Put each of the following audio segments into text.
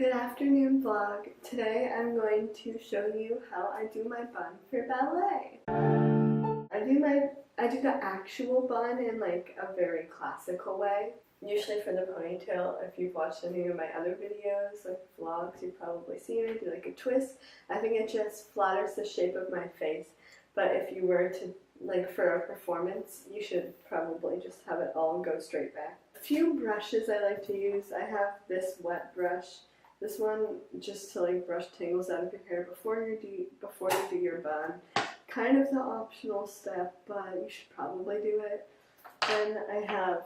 Good afternoon vlog. Today I'm going to show you how I do my bun for ballet. I do the actual bun in like a very classical way. Usually for the ponytail, if you've watched any of my other videos, like vlogs, you've probably seen it. I do like a twist. I think it just flatters the shape of my face. But if you were to, like for a performance, you should probably just have it all go straight back. A few brushes I like to use. I have this wet brush. This one just to like brush tangles out of your hair before you do your bun. Kind of the optional step, but you should probably do it. Then I have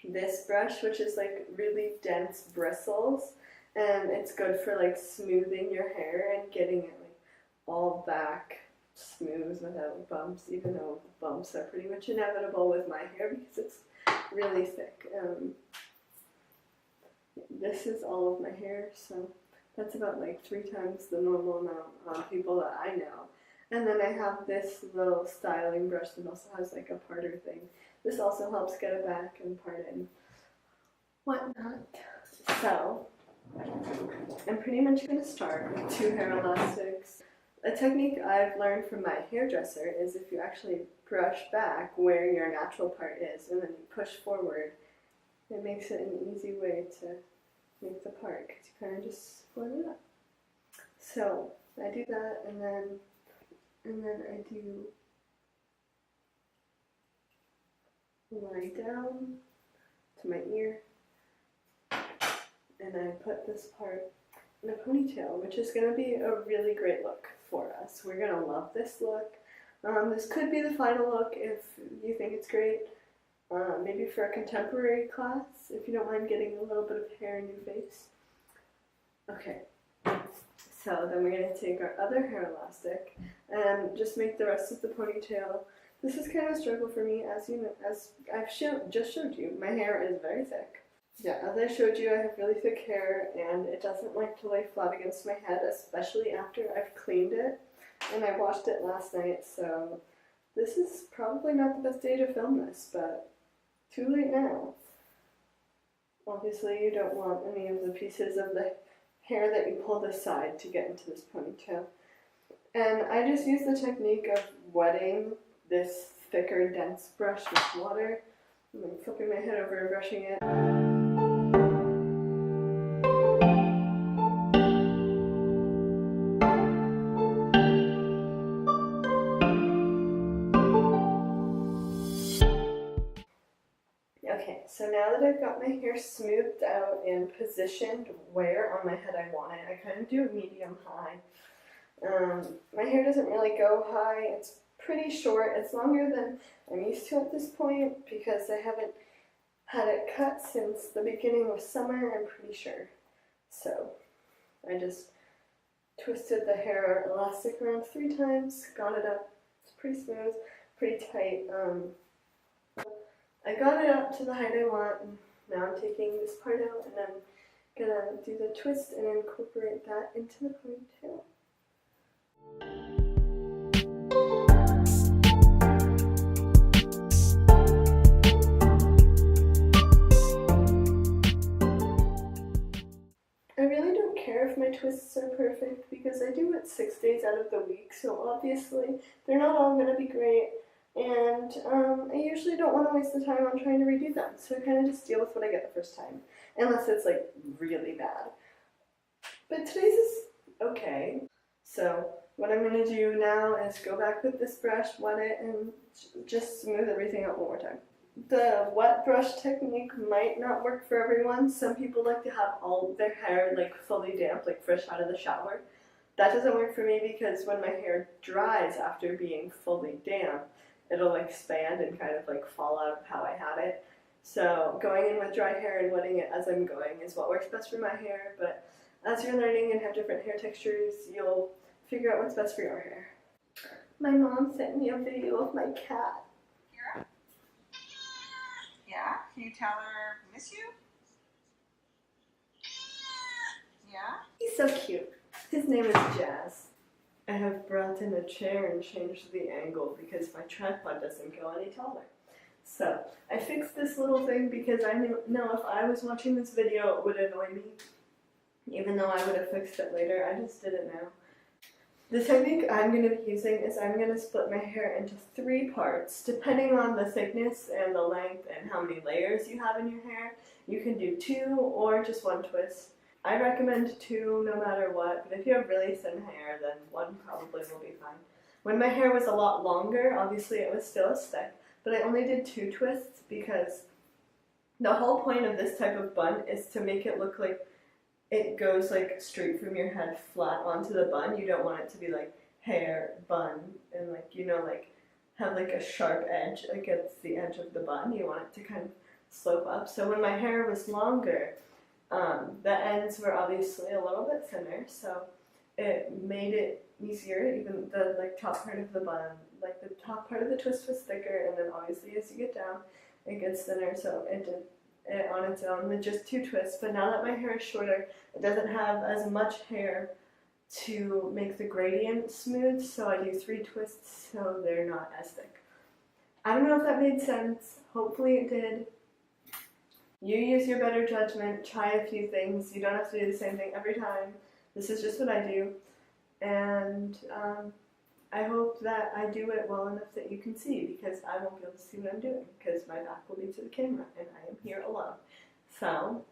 this brush, which is like really dense bristles, and it's good for like smoothing your hair and getting it like all back smooth without bumps, even though bumps are pretty much inevitable with my hair because it's really thick. This is all of my hair, so that's about like 3 times the normal amount on people that I know. And then I have this little styling brush that also has like a parter thing. This also helps get it back and part and whatnot. So I'm pretty much going to start with 2 hair elastics. A technique I've learned from my hairdresser is if you actually brush back where your natural part is and then you push forward, it makes it an easy way to make the part because you kind of just split it up. So I do that, and then I do lie down to my ear, and I put this part in a ponytail, which is going to be a really great look for us. We're going to love this look. This could be the final look if you think it's great. Maybe for a contemporary class, if you don't mind getting a little bit of hair in your face. Okay, so then we're going to take our other hair elastic and just make the rest of the ponytail. This is kind of a struggle for me, as you know, as I've just showed you. My hair is very thick. Yeah, as I showed you, I have really thick hair, and it doesn't like to lay flat against my head, especially after I've cleaned it, and I washed it last night, so this is probably not the best day to film this, but too late now. Obviously, you don't want any of the pieces of the hair that you pulled aside to get into this ponytail. And I just use the technique of wetting this thicker, dense brush with water. I'm like flipping my head over and brushing it. Okay, so now that I've got my hair smoothed out and positioned where on my head I want it, I kind of do a medium-high. My hair doesn't really go high. It's pretty short. It's longer than I'm used to at this point because I haven't had it cut since the beginning of summer, I'm pretty sure. So I just twisted the hair elastic around 3 times, got it up. It's pretty smooth, pretty tight. I got it up to the height I want, and now I'm taking this part out and I'm gonna do the twist and incorporate that into the ponytail. I really don't care if my twists are perfect because I do it 6 days out of the week, so obviously they're not all gonna be great. And I usually don't want to waste the time on trying to redo them, so I kind of just deal with what I get the first time, unless it's like really bad. But today's is okay. So what I'm going to do now is go back with this brush, wet it, and just smooth everything out one more time. The wet brush technique might not work for everyone. Some people like to have all their hair like fully damp, like fresh out of the shower. That doesn't work for me because when my hair dries after being fully damp, it'll expand and kind of like fall out of how I had it. So going in with dry hair and wetting it as I'm going is what works best for my hair, but as you're learning and have different hair textures, you'll figure out what's best for your hair. My mom sent me a video of my cat. Kyra? Yeah? Can you tell her miss you? Yeah? He's so cute. His name is Jazz. I have brought in a chair and changed the angle because my tripod doesn't go any taller. So I fixed this little thing because I know if I was watching this video it would annoy me. even though I would have fixed it later. I just did it now. The technique I'm going to be using is I'm going to split my hair into 3 parts. Depending on the thickness and the length and how many layers you have in your hair, you can do 2 or just 1 twist. I recommend 2 no matter what, but if you have really thin hair, then 1 probably will be fine. When my hair was a lot longer, obviously it was still as thick, but I only did 2 twists because the whole point of this type of bun is to make it look like it goes like straight from your head flat onto the bun. You don't want it to be like hair, bun, and like, you know, like have like a sharp edge against the edge of the bun. You want it to kind of slope up. So when my hair was longer, the ends were obviously a little bit thinner, so it made it easier. Even the like top part of the bun, like the top part of the twist was thicker, and then obviously as you get down, it gets thinner. So it did it on its own with just 2 twists. But now that my hair is shorter, it doesn't have as much hair to make the gradient smooth, so I do 3 twists so they're not as thick. I don't know if that made sense. Hopefully it did. You use your better judgment, try a few things. You don't have to do the same thing every time. This is just what I do. And I hope that I do it well enough that you can see, because I won't be able to see what I'm doing because my back will be to the camera and I am here alone. So,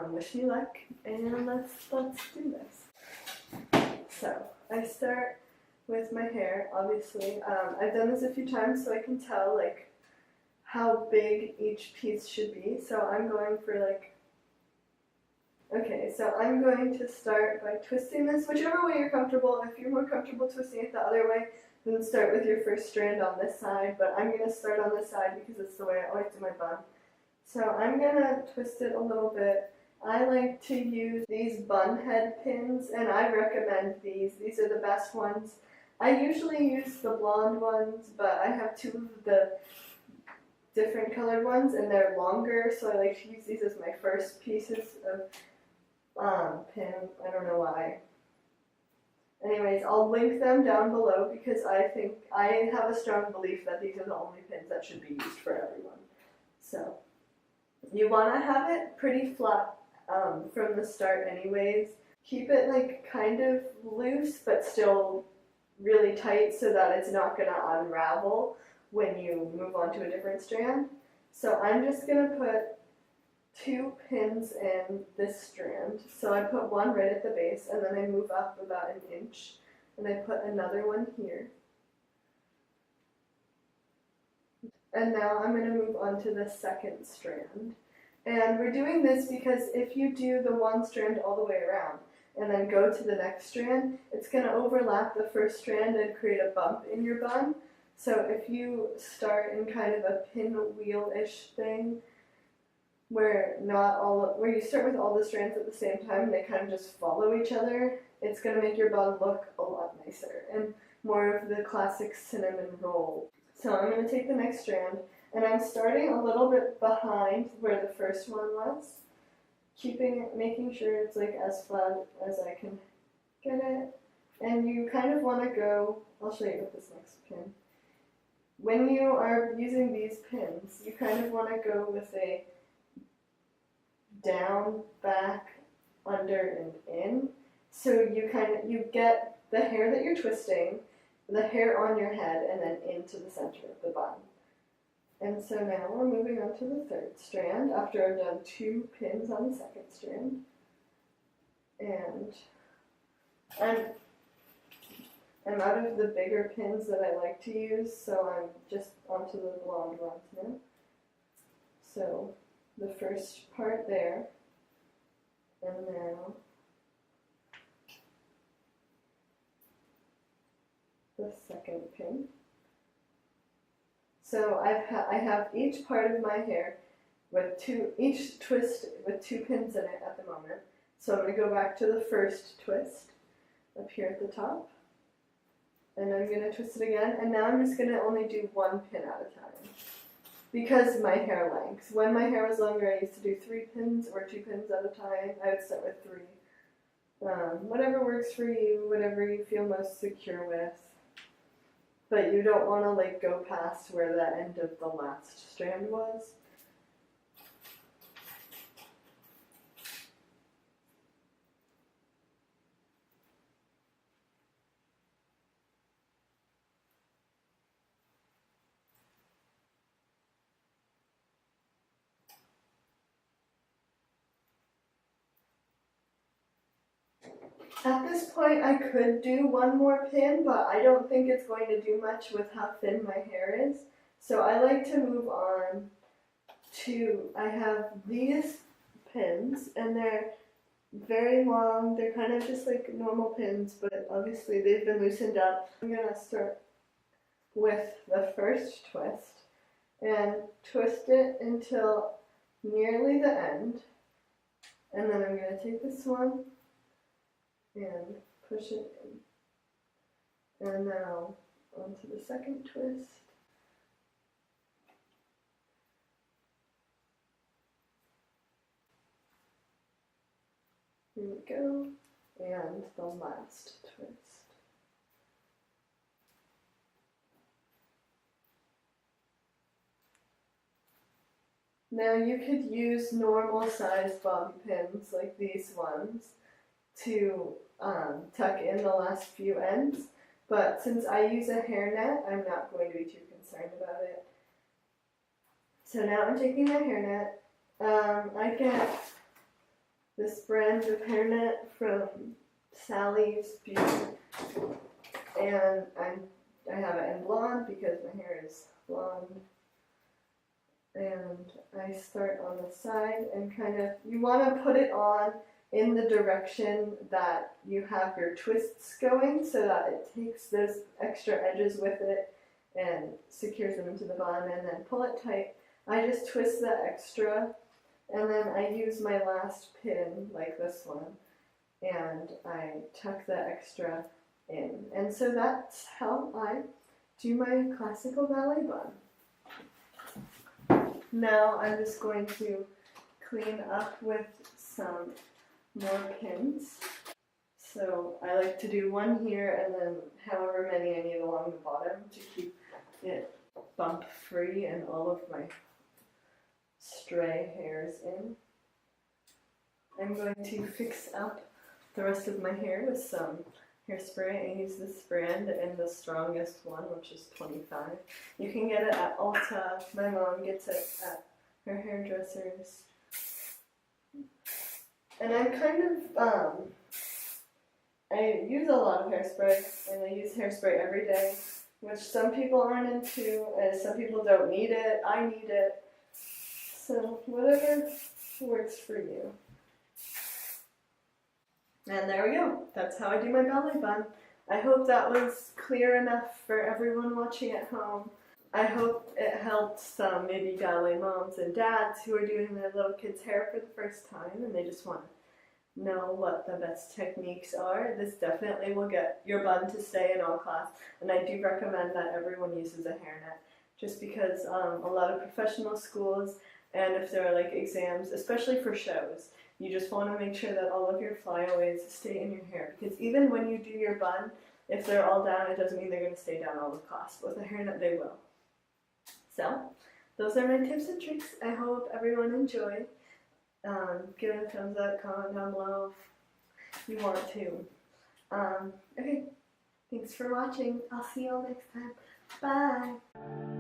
wish me luck, and let's do this. So, I start with my hair, obviously. I've done this a few times so I can tell like how big each piece should be. So I'm going for like, okay, so I'm going to start by twisting this whichever way you're comfortable. If you're more comfortable twisting it the other way, then start with your first strand on this side, but I'm going to start on this side because it's the way I always do my bun. So I'm going to twist it a little bit. I like to use these bun head pins, and I recommend these. These are the best ones. I usually use the blonde ones, but I have 2 of the different colored ones, and they're longer, so I like to use these as my first pieces of pin. I don't know why. Anyways, I'll link them down below because I have a strong belief that these are the only pins that should be used for everyone. So you want to have it pretty flat from the start anyways. Keep it like kind of loose but still really tight so that it's not going to unravel when you move on to a different strand. So I'm just going to put 2 pins in this strand. So I put 1 right at the base, and then I move up about 1 inch, and I put another one here. And now I'm going to move on to the second strand. And we're doing this because if you do the 1 strand all the way around and then go to the next strand, it's going to overlap the first strand and create a bump in your bun. So if you start in kind of a pinwheel-ish thing, where you start with all the strands at the same time and they kind of just follow each other, it's going to make your bun look a lot nicer and more of the classic cinnamon roll. So I'm going to take the next strand, and I'm starting a little bit behind where the first one was, making sure it's like as flat as I can get it. And you kind of want to go, I'll show you with this next pin. When you are using these pins, you kind of want to go with a down, back, under, and in. So you get the hair that you're twisting, the hair on your head, and then into the center of the bun. And so now we're moving on to the third strand after I've done 2 pins on the second strand. And I'm out of the bigger pins that I like to use, so I'm just onto the blonde ones now. So the first part there, and now the second pin. So I have each part of my hair with each twist with 2 pins in it at the moment. So I'm going to go back to the first twist up here at the top. And I'm going to twist it again, and now I'm just going to only do 1 pin at a time because my hair length. When my hair was longer, I used to do 3 pins or 2 pins at a time. I would start with 3. Whatever works for you, whatever you feel most secure with. But you don't want to like go past where the end of the last strand was. At this point, I could do one more pin, but I don't think it's going to do much with how thin my hair is. So I like to move on to, I have these pins, and they're very long. They're kind of just like normal pins, but obviously they've been loosened up. I'm going to start with the first twist and twist it until nearly the end. And then I'm going to take this one and push it in. And now onto the second twist. Here we go. And the last twist. Now you could use normal sized bobby pins like these ones to tuck in the last few ends, but since I use a hairnet, I'm not going to be too concerned about it. So now I'm taking my hairnet. I get this brand of hairnet from Sally's Beauty, and I have it in blonde because my hair is blonde. And I start on the side and kind of, you want to put it on in the direction that you have your twists going so that it takes those extra edges with it and secures them into the bun, and then pull it tight. I just twist the extra, and then I use my last pin like this one and I tuck the extra in. And so that's how I do my classical ballet bun. Now I'm just going to clean up with some more pins. So I like to do one here and then however many I need along the bottom to keep it bump free and all of my stray hairs in. I'm going to fix up the rest of my hair with some hairspray. I use this brand and the strongest one, which is 25. You can get it at Ulta. My mom gets it at her hairdresser's. And I'm kind of, I use a lot of hairspray, and I use hairspray every day, which some people aren't into, and some people don't need it. I need it. So whatever works for you. And there we go. That's how I do my ballet bun. I hope that was clear enough for everyone watching at home. I hope it helped some maybe ballet moms and dads who are doing their little kids' hair for the first time and they just want to know what the best techniques are. This definitely will get your bun to stay in all class, and I do recommend that everyone uses a hairnet just because a lot of professional schools, and if there are like exams, especially for shows, you just want to make sure that all of your flyaways stay in your hair, because even when you do your bun, if they're all down, it doesn't mean they're going to stay down all of class. With a hairnet, they will. So, those are my tips and tricks. I hope everyone enjoyed. Give it a thumbs up, comment down below if you want to. Okay, thanks for watching. I'll see you all next time. Bye!